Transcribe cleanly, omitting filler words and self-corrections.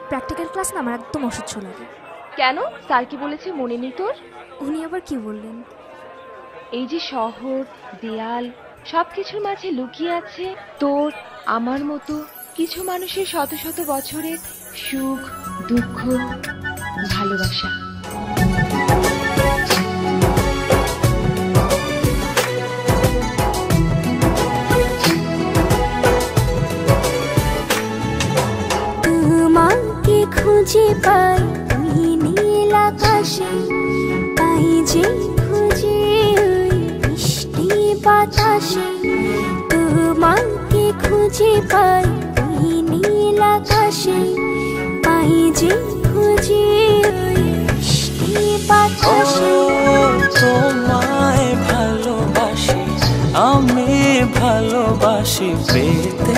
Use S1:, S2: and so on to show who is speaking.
S1: Practical class না আমার একদম অসহ্য লাগে।
S2: কেন? স্যার কি বলেছে মনে নেই তোর?
S1: উনি আবার কি বললেন?
S2: এই যে শহর, দেয়াল, সবকিছুর মাঝে লুকিয়ে আছে তোর আমার মতো কিছু মানুষের শত শত বছরের সুখ, দুঃখ, ভালোবাসা।
S1: তোমাকে খুঁজে পাই ওই নীল আকাশে, তাই যে খুঁজে ওই মিষ্টি বাতাসে। তোমাকে খুঁজে পাই ওই নীল আকাশে, তাই যে খুঁজে ওই মিষ্টি বাতাসে।
S3: তোমায় ভালোবাসি, আমি ভালোবাসি পেতে